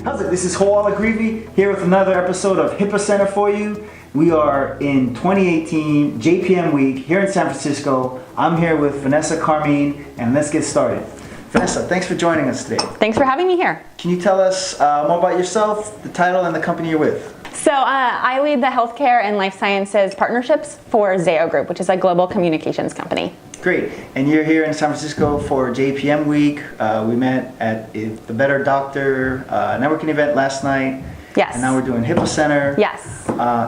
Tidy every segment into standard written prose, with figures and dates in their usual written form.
How's it? This is Hoala Greavy here with another episode of HIPAA Center for you. We are in 2018 JPM week here in San Francisco. I'm here with Vanessa Carmean, and let's get started. Vanessa, thanks for joining us today. Thanks for having me here. Can you tell us more about yourself, the title, and the company you're with? So I lead the healthcare and life sciences partnerships for Zayo Group, which is a global communications company. Great. And you're here in San Francisco for JPM week. We met at the Better Doctor networking event last night. Yes. And now we're doing HIPAA Center. Yes.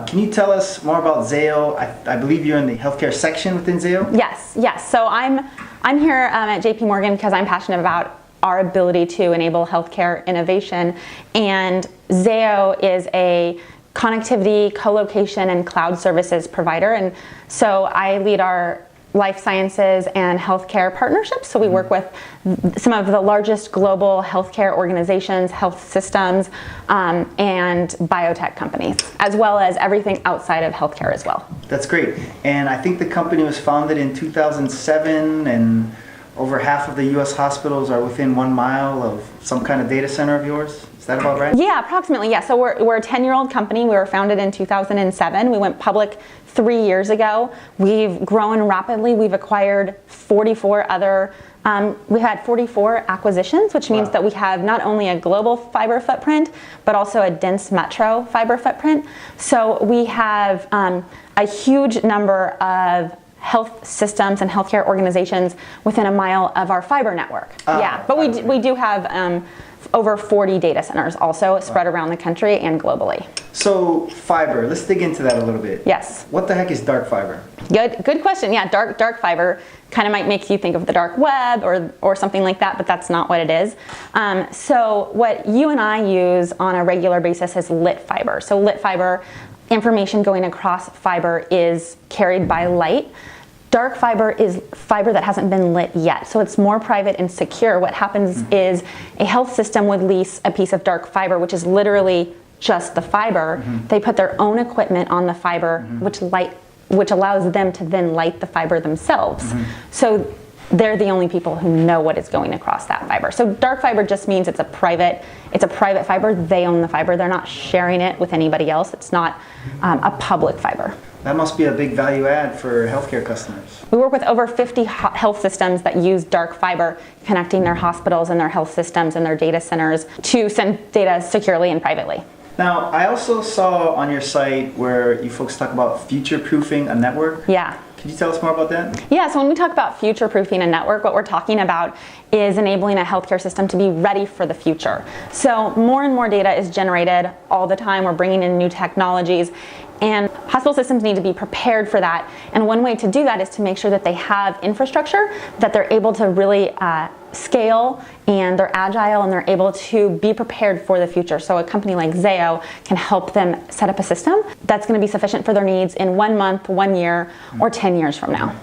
Can you tell us more about Zayo? I believe you're in the healthcare section within Zayo? Yes. So I'm here at JPMorgan because I'm passionate about our ability to enable healthcare innovation. And Zayo is a connectivity, co-location, and cloud services provider. And so I lead our life sciences and healthcare partnerships. So we work with some of the largest global healthcare organizations, health systems, and biotech companies, as well as everything outside of healthcare as well. That's great. And I think the company was founded in 2007, and over half of the U.S. hospitals are within 1 mile of some kind of data center of yours. Is that about right? Yeah, approximately. Yeah. So we're a 10-year-old company. We were founded in 2007. We went public 3 years ago. We've grown rapidly. We've acquired 44 other. We've had 44 acquisitions, which means that we have not only a global fiber footprint, but also a dense metro fiber footprint. So we have a huge number of health systems and healthcare organizations within a mile of our fiber network. But we do have over 40 data centers also spread around the country and globally. So fiber, let's dig into that a little bit. Yes. What the heck is dark fiber? Good question. Yeah, dark fiber kind of might make you think of the dark web or something like that, but that's not what it is. So what you and I use on a regular basis is lit fiber. So lit fiber, information going across fiber is carried by light. Dark fiber is fiber that hasn't been lit yet, so it's more private and secure. What happens is a health system would lease a piece of dark fiber, which is literally just the fiber. They put their own equipment on the fiber, which allows them to then light the fiber themselves. So they're the only people who know what is going across that fiber. So dark fiber just means it's a private fiber. They own the fiber. They're not sharing it with anybody else. It's not a public fiber. That must be a big value add for healthcare customers. We work with over 50 health systems that use dark fiber, connecting their hospitals and their health systems and their data centers to send data securely and privately. Now, I also saw on your site where you folks talk about future-proofing a network. Yeah. Could you tell us more about that? Yeah, so when we talk about future-proofing a network, what we're talking about is enabling a healthcare system to be ready for the future. So more and more data is generated all the time. We're bringing in new technologies, and hospital systems need to be prepared for that. And one way to do that is to make sure that they have infrastructure, that they're able to really scale, and they're agile, and they're able to be prepared for the future. So a company like Zayo can help them set up a system that's going to be sufficient for their needs in 1 month, 1 year, or 10 years from now.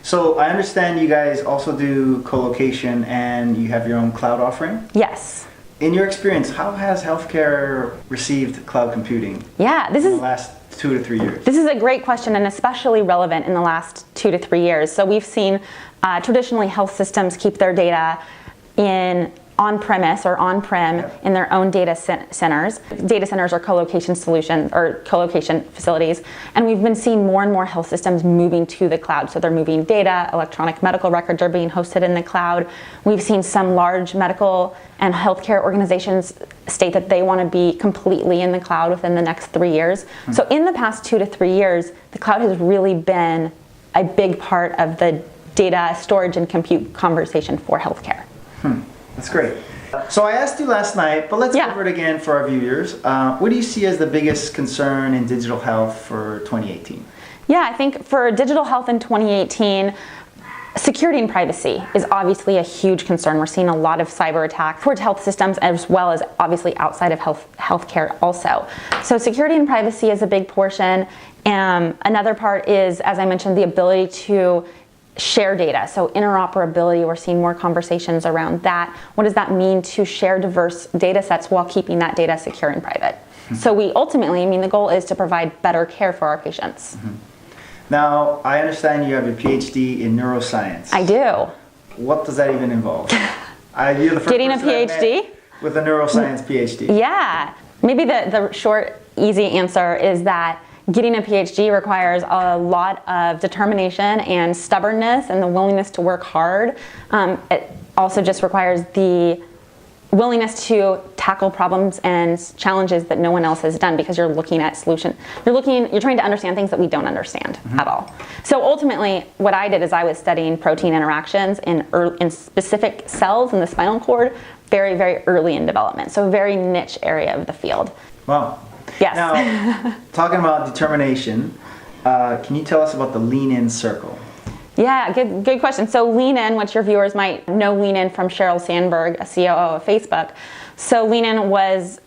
So I understand you guys also do co-location and you have your own cloud offering? Yes. In your experience, how has healthcare received cloud computing in the last 2 to 3 years? This is a great question, and especially relevant in the last 2 to 3 years. So we've seen traditionally health systems keep their data in on-premise or on-prem in their own data centers. Data centers are co-location solutions or co-location facilities, and we've been seeing more and more health systems moving to the cloud. So they're moving data, electronic medical records are being hosted in the cloud. We've seen some large medical and healthcare organizations state that they want to be completely in the cloud within the next 3 years. So in the past 2 to 3 years, the cloud has really been a big part of the data storage and compute conversation for healthcare. That's great. So I asked you last night, but let's cover it again for our viewers. What do you see as the biggest concern in digital health for 2018? Yeah, I think for digital health in 2018, security and privacy is obviously a huge concern. We're seeing a lot of cyber attacks towards health systems, as well as obviously outside of healthcare also. So security and privacy is a big portion. Another part is, as I mentioned, the ability to share data. So interoperability, we're seeing more conversations around that. What does that mean to share diverse data sets while keeping that data secure and private? So we ultimately, the goal is to provide better care for our patients. Now, I understand you have your PhD in neuroscience. I do. What does that even involve? You're the first Getting a person I've met PhD? with a neuroscience PhD. Yeah. Maybe the short, easy answer is that getting a PhD requires a lot of determination and stubbornness and the willingness to work hard. It also just requires the willingness to tackle problems and challenges that no one else has done, because you're looking at solution. You're trying to understand things that we don't understand at all. So ultimately, what I did is I was studying protein interactions in specific cells in the spinal cord, very, very early in development. So a very niche area of the field. Wow. Yes. Now, talking about determination, can you tell us about the Lean In Circle? Yeah, good question. So Lean In, which your viewers might know Lean In from Sheryl Sandberg, a COO of Facebook. So Lean In was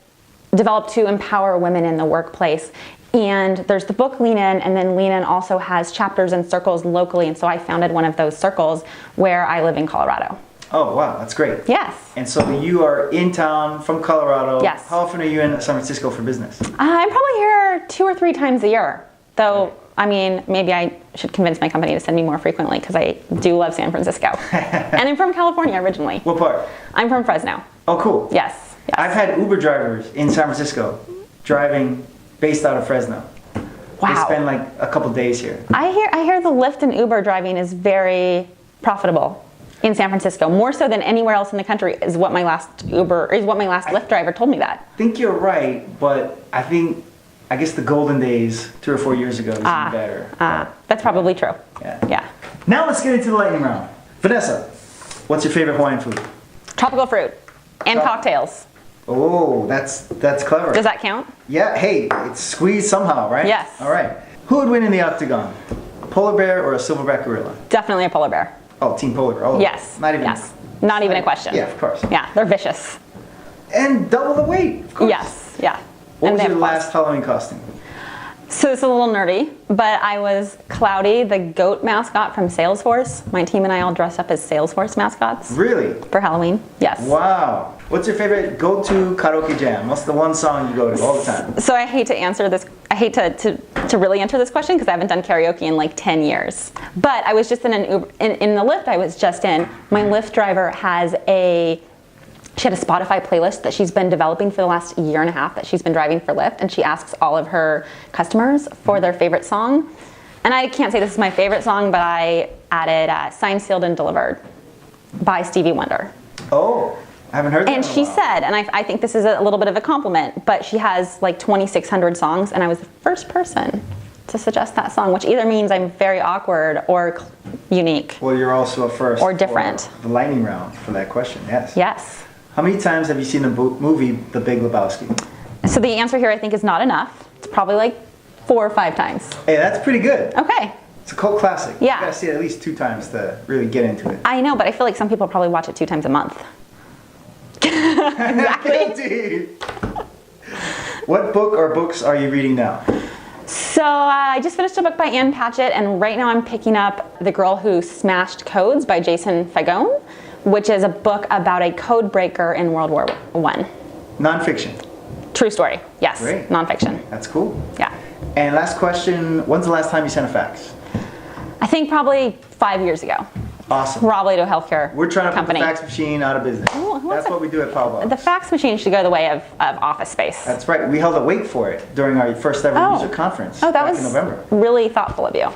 developed to empower women in the workplace. And there's the book Lean In, and then Lean In also has chapters and circles locally. And so I founded one of those circles where I live in Colorado. Oh, wow, that's great. Yes. And so you are in town from Colorado. Yes. How often are you in San Francisco for business? I'm probably here 2 or 3 times a year, though. I mean, maybe I should convince my company to send me more frequently, because I do love San Francisco. And I'm from California originally. What part? I'm from Fresno. Oh, cool. Yes. I've had Uber drivers in San Francisco driving based out of Fresno. Wow. They spend like a couple days here. I hear the Lyft and Uber driving is very profitable in San Francisco, more so than anywhere else in the country, is what my last Lyft driver told me that. I think you're right, but I guess the golden days 2 or 4 years ago is even better. That's probably true. Yeah. Now let's get into the lightning round. Vanessa, what's your favorite Hawaiian food? Tropical fruit and cocktails. Oh, that's clever. Does that count? Yeah, hey, it's squeezed somehow, right? Yes. All right. Who would win in the octagon? A polar bear or a silverback gorilla? Definitely a polar bear. Oh, team polar bear. Oh, Yes. Not even. Yes. Not even a question. Yeah, of course. Yeah, they're vicious. And double the weight, of course. Yes. Yeah. What And was they your have last Halloween costume? So it's a little nerdy, but I was Cloudy, the goat mascot from Salesforce. My team and I all dressed up as Salesforce mascots. Really? For Halloween. Yes. Wow. What's your favorite go-to karaoke jam? What's the one song you go to all the time? So I hate to answer this. I hate to really answer this question because I haven't done karaoke in like 10 years. But I was just in an Uber, in the Lyft I was just in. My Lyft driver she had a Spotify playlist that she's been developing for the last 1.5 years that she's been driving for Lyft, and she asks all of her customers for their favorite song. And I can't say this is my favorite song, but I added Signed, Sealed, and Delivered by Stevie Wonder. Oh, I haven't heard that And in a she while. said, and I think this is a little bit of a compliment, but she has like 2,600 songs, and I was the first person to suggest that song, which either means I'm very awkward or unique. Well, you're also a first. Or different. For the lightning round for that question, yes. Yes. How many times have you seen the movie The Big Lebowski? So the answer here I think is not enough. It's probably like 4 or 5 times. Hey, that's pretty good. Okay. It's a cult classic. Yeah. You gotta see it at least 2 times to really get into it. I know, but I feel like some people probably watch it 2 times a month. Exactly. Guilty. What book or books are you reading now? So I just finished a book by Ann Patchett, and right now I'm picking up The Girl Who Smashed Codes by Jason Fagone, which is a book about a code breaker in World War I. Nonfiction. True story, yes. Great. Nonfiction. That's cool. Yeah. And last question, when's the last time you sent a fax? I think probably 5 years ago. Awesome. Probably to a healthcare We're trying to company. put the fax machine out of business. Ooh, That's what we do at Paubox. The fax machine should go the way of office space. That's right. We held a wake for it during our first ever user conference that back was in November. really thoughtful of you.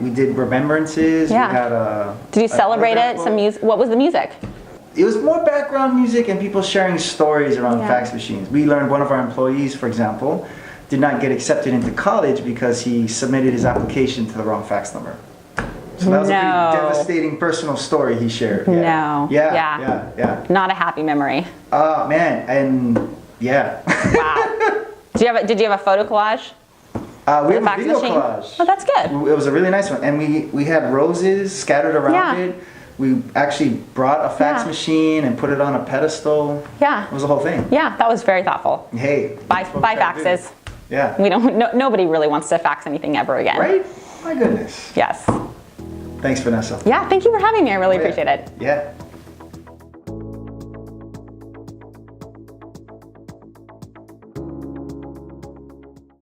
We did remembrances. Yeah. We had a. Did you celebrate it? autograph Some book. music? What was the music? It was more background music and people sharing stories around Yeah. fax machines. We learned one of our employees, for example, did not get accepted into college because he submitted his application to the wrong fax number. So that was a pretty devastating personal story he shared. Yeah. No. Yeah. Not a happy memory. Oh, man. And yeah. Wow. Did you have a photo collage? We have a fax video machine? collage. Oh, that's good. It was a really nice one. And we had roses scattered around Yeah. it. We actually brought a fax Yeah. machine and put it on a pedestal. Yeah. It was a whole thing. Yeah, that was very thoughtful. Hey. Buy that's what we try to do. faxes. Yeah. We don't. Nobody really wants to fax anything ever again. Right? My goodness. Yes. Thanks, Vanessa. Yeah. Thank you for having me. I really appreciate it. Yeah.